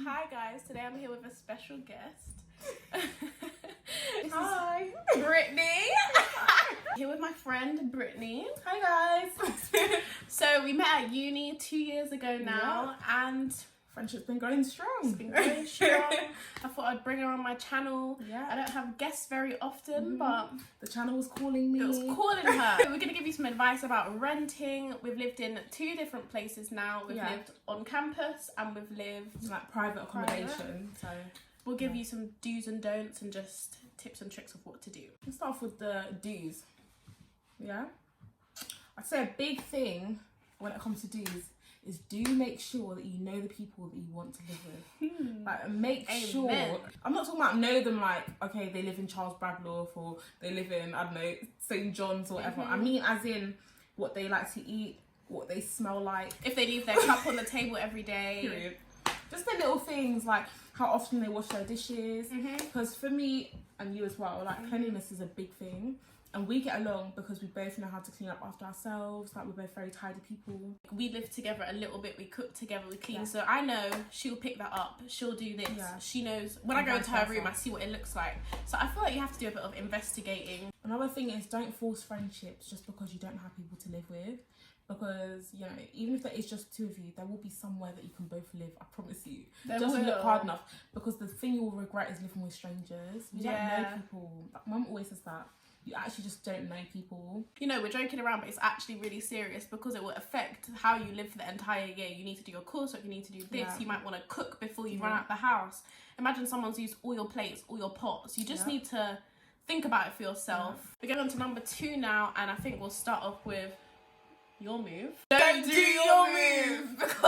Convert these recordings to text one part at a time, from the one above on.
Hi guys, today I'm here with a special guest. Hi. Brittany. Here with my friend Brittany. Hi guys. So we met at uni 2 years ago now, and Friendship's been going strong. it's been going strong. I thought I'd bring her on my channel. Yeah. I don't have guests very often, but the channel was calling me. it was calling her. We're going to give you some advice about renting. We've lived in 2 different places now. We've lived on campus and we've lived like private accommodation. So we'll give you some do's and don'ts and just tips and tricks of what to do. let's start off with the do's. Yeah. I'd say a big thing when it comes to do's is do make sure that you know the people that you want to live with. Like, make sure. I'm not talking about know them like, okay, they live in Charles Bradlaugh or they live in, I don't know, St. John's or whatever. I mean as in what they like to eat, what they smell like. If they leave their cup on the table every day. Period. Just the little things like how often they wash their dishes. Because for me and you as well, like cleanliness is a big thing. And we get along because we both know how to clean up after ourselves. Like, we're both very tidy people. We live together a little bit. We cook together. We clean. So I know she'll pick that up. She'll do this. Yeah. She knows. When I go into her room, I see what it looks like. So I feel like you have to do a bit of investigating. Another thing is don't force friendships just because you don't have people to live with. Because, you know, even if there is just 2 of you, there will be somewhere that you can both live. I promise you. Just look hard enough. Because the thing you will regret is living with strangers. You don't know people. Like, Mum always says that. You actually just don't know people. You know, we're joking around, but it's actually really serious because it will affect how you live for the entire year. You need to do your coursework, you need to do this, you might want to cook before you run out the house. Imagine someone's used all your plates, all your pots. You just need to think about it for yourself. We're going on to number 2 now, and I think we'll start off with your move. Don't do your move because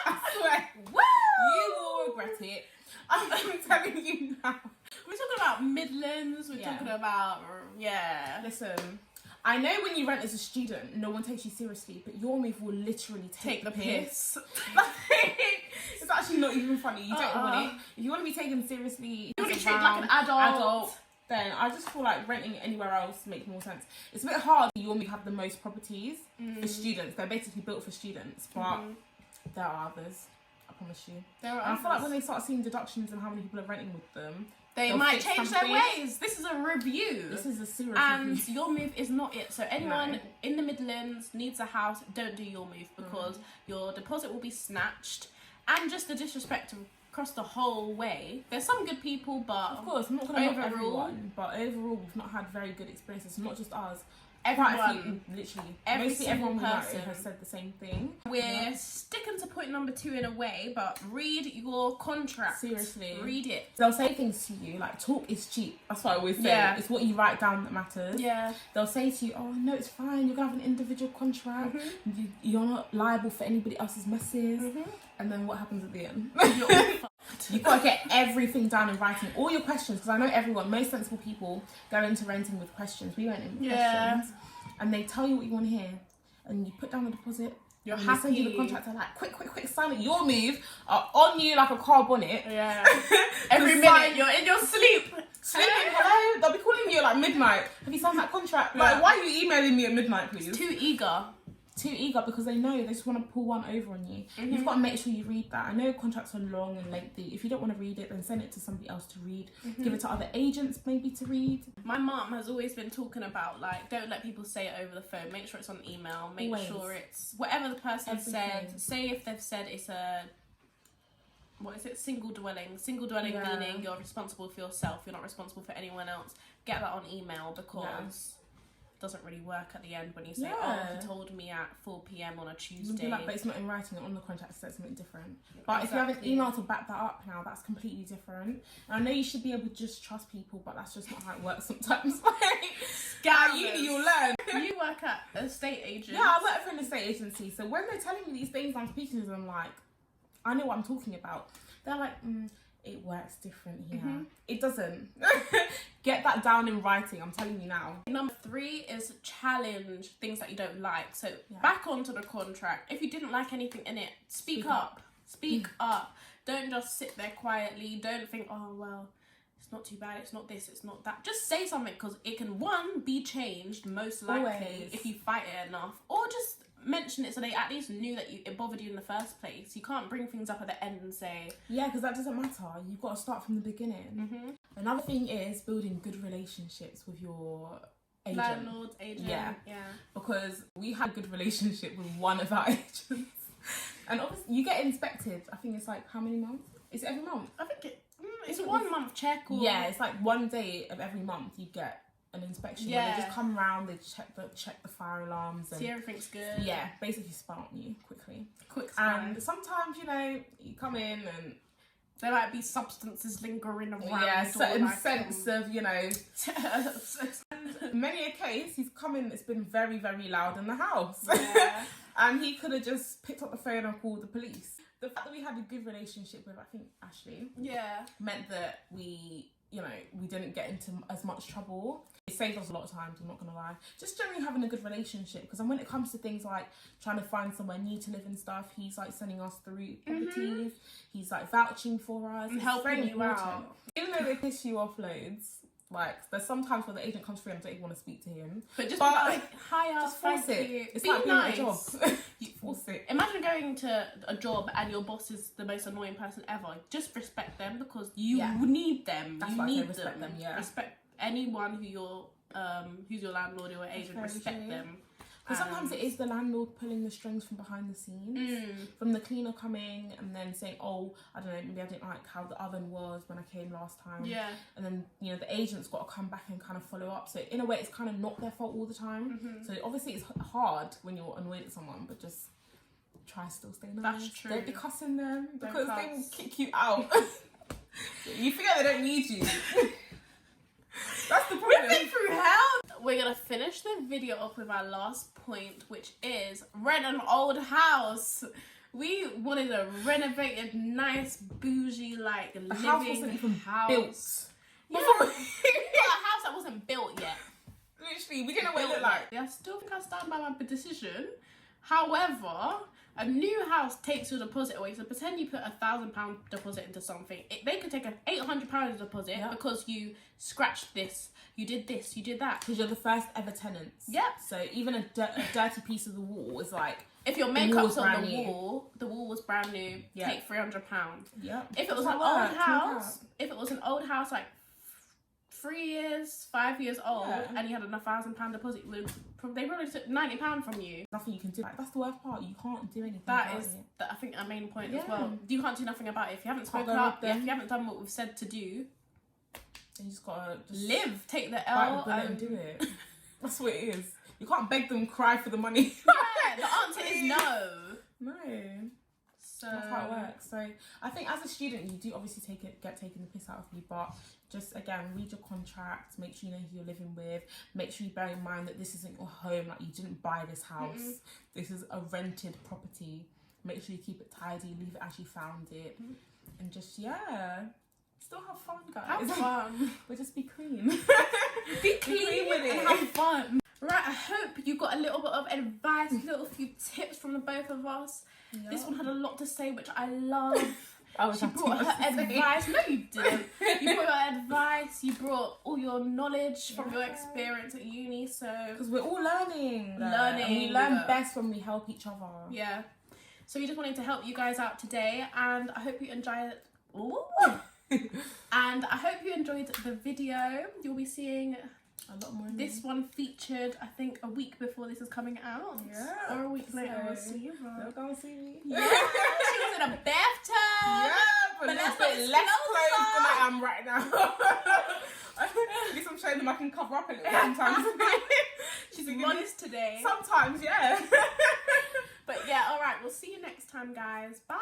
I swear, you will regret it. I'm telling you now. We're talking about Midlands, we're talking about, Listen, I know when you rent as a student, no one takes you seriously, but your move will literally take the piss. It's actually not even funny. You don't want it. If you want to be taken seriously, you want to be treated like an adult, then I just feel like renting anywhere else makes more sense. It's a bit hard. You only have the most properties for students. They're basically built for students, but there are others. I promise you. There are and I feel like when they start seeing deductions and how many people are renting with them, they might change their ways. This is a review. This is a serious review. And your move is not it. So anyone in the Midlands needs a house, don't do your move because your deposit will be snatched. And just the disrespect across the whole way. There's some good people, but of course, I'm not going to knock everyone, but overall we've not had very good experiences. Not just us. Everyone, literally, everyone we know has said the same thing. We're sticking to point number 2 in a way, but read your contract. Seriously, read it. They'll say things to you like talk is cheap. That's what I always say. It's what you write down that matters. They'll say to you, oh no, it's fine, you're gonna have an individual contract, you're not liable for anybody else's messes. And then what happens at the end? You've got to get everything down in writing, all your questions, because I know most sensible people go into renting with questions. We went in with questions, and they tell you what you want to hear, and you put down the deposit. You're and happy. They send you the contract. They're like, quick, sign it. Your move are on you like a car bonnet. Every minute you're in your sleep. Sleeping, hello. They'll be calling you at like midnight. Have you signed that contract? Like, why are you emailing me at midnight, please? It's too eager. Because they know they just want to pull one over on you. You've got to make sure you read that. I know contracts are long and lengthy. If you don't want to read it, then send it to somebody else to read. Give it to other agents maybe to read. My mum has always been talking about, like, don't let people say it over the phone. Make sure it's on email. Make sure it's whatever the person said. Say if they've said it's a single dwelling meaning you're responsible for yourself, you're not responsible for anyone else. Get that on email because doesn't really work at the end when you say, oh, he told me at 4 p.m. on a Tuesday. Like, but it's not in writing, on the contract it says something different. But if you have an email to back that up now, that's completely different. And I know you should be able to just trust people, but that's just not how it works sometimes. At uni, you'll learn. You work at an estate agent. Yeah, I work for an estate agency. So when they're telling me these things, I'm speaking to them like, I know what I'm talking about. They're like, it works different here. It doesn't. Get that down in writing, I'm telling you now. Number 3 is challenge things that you don't like. So back onto the contract. If you didn't like anything in it, speak up. Speak up. Don't just sit there quietly. Don't think, oh, well, it's not too bad, it's not this, it's not that. Just say something because it can, 1, be changed most likely if you fight it enough, or just mention it so they at least knew that it bothered you in the first place. You can't bring things up at the end and say... Yeah, because that doesn't matter. You've got to start from the beginning. Another thing is building good relationships with your agent. Landlord, agent. Yeah. Because we had a good relationship with one of our agents. And obviously you get inspected. I think it's like how many months? Is it every month? I think it's a 1 month check. Or... Yeah, it's like one day of every month you get an inspection. Yeah. They just come around, they check the fire alarms. And, see everything's good. Yeah, basically spy on you quickly. Quick spy. And sometimes, you know, you come in and there might be substances lingering around. Yeah, certain sense of, you know. Many a case, he's come in, it's been very, very loud in the house. Yeah. And he could have just picked up the phone and called the police. The fact that we had a good relationship with, I think, Ashley, meant that we didn't get into as much trouble. It saved us a lot of times, I'm not gonna lie. Just generally having a good relationship, because when it comes to things like trying to find somewhere new to live and stuff, he's like sending us through properties, he's like vouching for us and helping you out. Even though they piss you off loads, like there's sometimes where the agent comes through and I don't even want to speak to him. But just like, hiya, just force it. You. It's be like being nice. at a job. You force it. Imagine going to a job and your boss is the most annoying person ever. Just respect them because you need them. That's you why need I respect them. Yeah. Respect anyone who's your landlord or agent. Respect them. Because sometimes it is the landlord pulling the strings from behind the scenes. From the cleaner coming and then saying, oh, I don't know, maybe I didn't like how the oven was when I came last time. Yeah. And then, you know, the agent's got to come back and kind of follow up. So in a way, it's kind of not their fault all the time. So obviously it's hard when you're annoyed at someone, but just try to still stay nice. That's true. Don't be cussing them because they will kick you out. You forget they don't need you. That's the problem. We've been through hell. We're gonna finish the video up with our last point, which is rent an old house. We wanted a renovated, nice, bougie, like living house wasn't even built. Yeah, we got a house that wasn't built yet. Literally, we didn't know what it looked like. I still think I stand by my decision. However, a new house takes your deposit away. So pretend you put £1,000 deposit into something. They could take an £800 deposit because you scratched this, you did this, you did that. Because you're the first ever tenants. Yep. So even a dirty piece of the wall is like... If your makeup's on the wall was brand new, take £300. Yep. If it was an old house, like 3 years, 5 years old, and you had a £1,000 deposit, they probably took £90 from you. Nothing you can do. Like, that's the worst part. You can't do anything. That is, I think, a main point as well. You can't do nothing about it if you haven't spoken up. If you haven't done what we've said to do. Then you just gotta live, take the L, and do it. That's what it is. You can't beg them, cry for the money. Yeah, the answer is no. No. So that's how it works. So I think as a student, you do obviously get taken the piss out of you, but just again, read your contract, make sure you know who you're living with, make sure you bear in mind that this isn't your home, like you didn't buy this house. This is a rented property. Make sure you keep it tidy, leave it as you found it, and just still have fun, guys. Have fun. But just be clean. Be clean with it and have fun. Right, I hope you got a little bit of advice, a little few tips from the both of us. Yep. This one had a lot to say, which I love. She brought her advice. No, you didn't. You brought your advice. You brought all your knowledge from your experience at uni. So because we're all learning, and we learn best when we help each other. Yeah. So we just wanted to help you guys out today, and I hope you enjoyed it. And I hope you enjoyed the video. You'll be seeing a lot more. This one featured, I think, a week before this is coming out. Yeah. Or a week later. We'll see you. They'll go and see me. Yeah. She was in a bathtub. Yeah, but that's less clothes than I am right now. At least I'm showing them I can cover up a little sometimes. She's modest today. Sometimes, yeah. But yeah, alright, we'll see you next time, guys. Bye.